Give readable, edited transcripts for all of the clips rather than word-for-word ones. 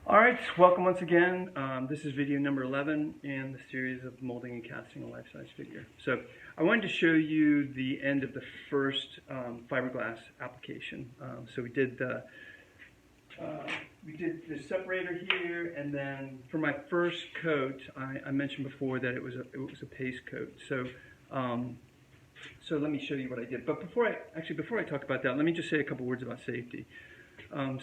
Alright, welcome once again. This is video number 11 in the series of molding and casting a life-size figure. So I wanted to show you the end of the first fiberglass application. So we did the separator here, and then for my first coat, I mentioned before that it was a paste coat. So let me show you what I did. But before I talk about that, let me just say a couple words about safety.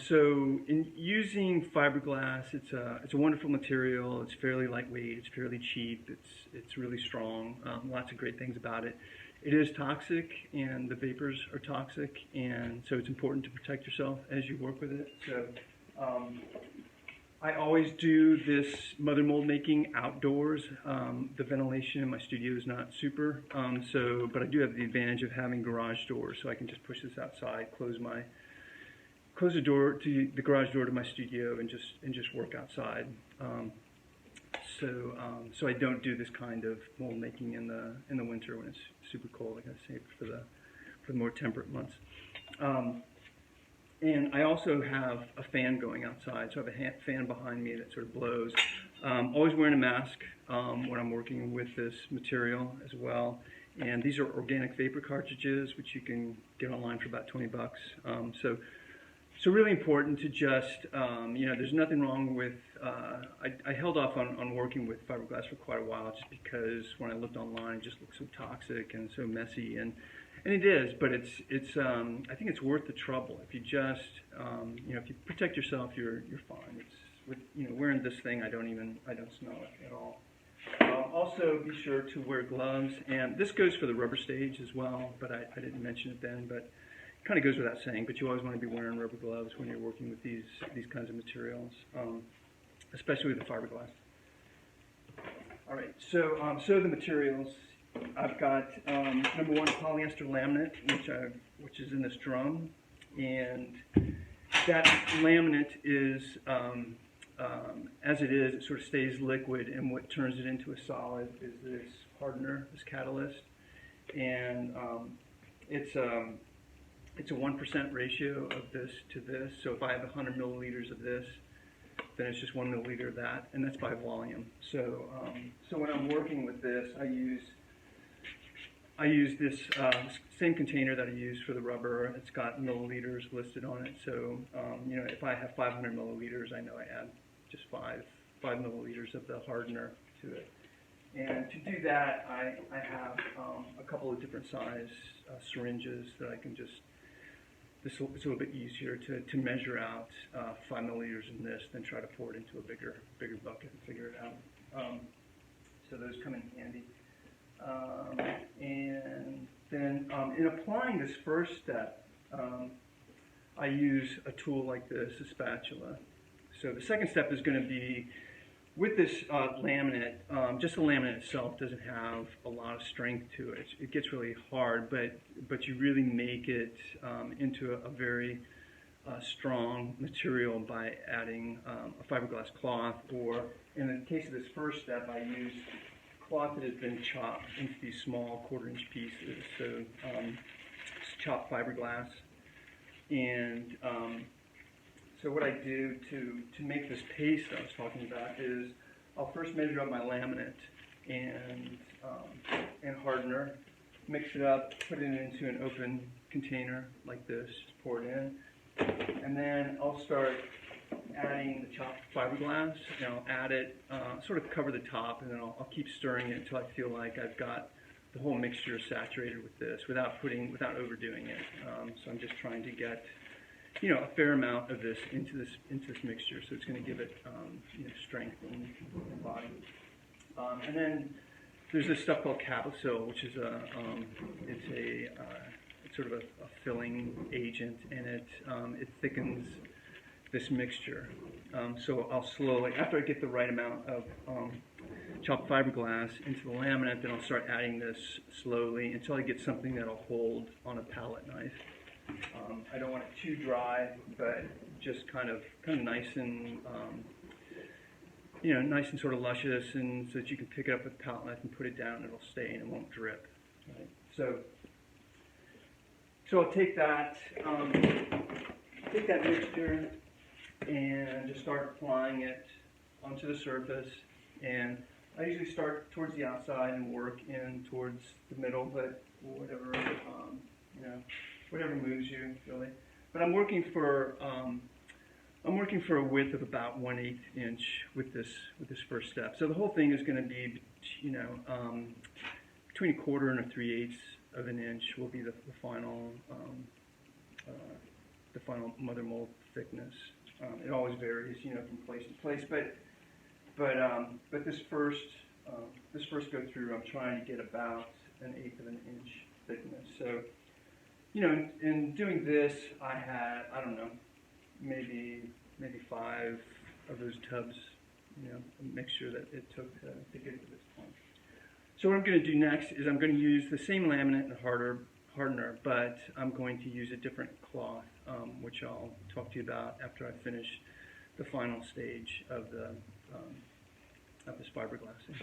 So in using fiberglass, it's a wonderful material. It's fairly lightweight. It's fairly cheap. It's really strong. Lots of great things about it. It is toxic, and the vapors are toxic, and so it's important to protect yourself as you work with it. So I always do this mother mold making outdoors. The ventilation in my studio is not super, but I do have the advantage of having garage doors, so I can just push this outside, close the door to the garage door to my studio, and just work outside. So I don't do this kind of mold making in the winter when it's super cold. I gotta save it for the more temperate months. And I also have a fan going outside, so I have a fan behind me that sort of blows. Always wearing a mask when I'm working with this material as well. And these are organic vapor cartridges, which you can get online for about 20 bucks. So really important to just, there's nothing wrong with, I held off on working with fiberglass for quite a while just because when I looked online it just looked so toxic and so messy, and it is, but I think it's worth the trouble. If you just, if you protect yourself, you're fine. It's with, wearing this thing, I don't smell it at all. Also be sure to wear gloves, and this goes for the rubber stage as well, but I didn't mention it then, but kind of goes without saying, but you always want to be wearing rubber gloves when you're working with these kinds of materials, especially with the fiberglass. All right, so the materials, I've got number one, polyester laminate, which is in this drum, and that laminate is as it is, it sort of stays liquid, and what turns it into a solid is this hardener, this catalyst, and it's a 1% ratio of this to this. So if I have 100 milliliters of this, then it's just 1 milliliter of that, and that's by volume. So when I'm working with this, I use this same container that I use for the rubber. It's got milliliters listed on it. So if I have 500 milliliters, I know I add just 5 milliliters of the hardener to it. And to do that, I have a couple of different size syringes that I can just. It's a little bit easier to measure out 5 milliliters in this than try to pour it into a bigger bucket and figure it out. So those come in handy. And then in applying this first step, I use a tool like this, a spatula. So the second step is going to be with this laminate. Just the laminate itself doesn't have a lot of strength to it. It gets really hard, but you really make it into a very strong material by adding a fiberglass cloth, or in the case of this first step, I use cloth that has been chopped into these small 1/4-inch pieces. So it's chopped fiberglass, and so what I do to make this paste I was talking about is I'll first measure up my laminate and hardener, mix it up, put it into an open container like this, just pour it in, and then I'll start adding the chopped fiberglass, and I'll add it, sort of cover the top, and then I'll keep stirring it until I feel like I've got the whole mixture saturated with this without overdoing it. So I'm just trying to get a fair amount of this into this mixture, so it's going to give it strength in the body. And then there's this stuff called Cabosil, which is it's sort of a filling agent, and it thickens this mixture. So I'll slowly, after I get the right amount of chopped fiberglass into the laminate, then I'll start adding this slowly until I get something that'll hold on a palette knife. I don't want it too dry, but just kind of nice and nice and sort of luscious, and so that you can pick it up with a palette knife and put it down, and it'll stay and it won't drip. Right? So I'll take that mixture, and just start applying it onto the surface. And I usually start towards the outside and work in towards the middle, but whatever, whatever moves you really. But I'm working for a width of about 1/8 inch with this first step. So the whole thing is going to be, between 1/4 and 3/8 of an inch will be the final mother mold thickness. It always varies, from place to place, but this first go through, I'm trying to get about 1/8 of an inch thickness. So, in doing this, I had, I don't know, maybe 5 of those tubs, make sure that it took to get to this point. So what I'm going to do next is I'm going to use the same laminate and hardener, but I'm going to use a different cloth, which I'll talk to you about after I finish the final stage of this fiberglassing.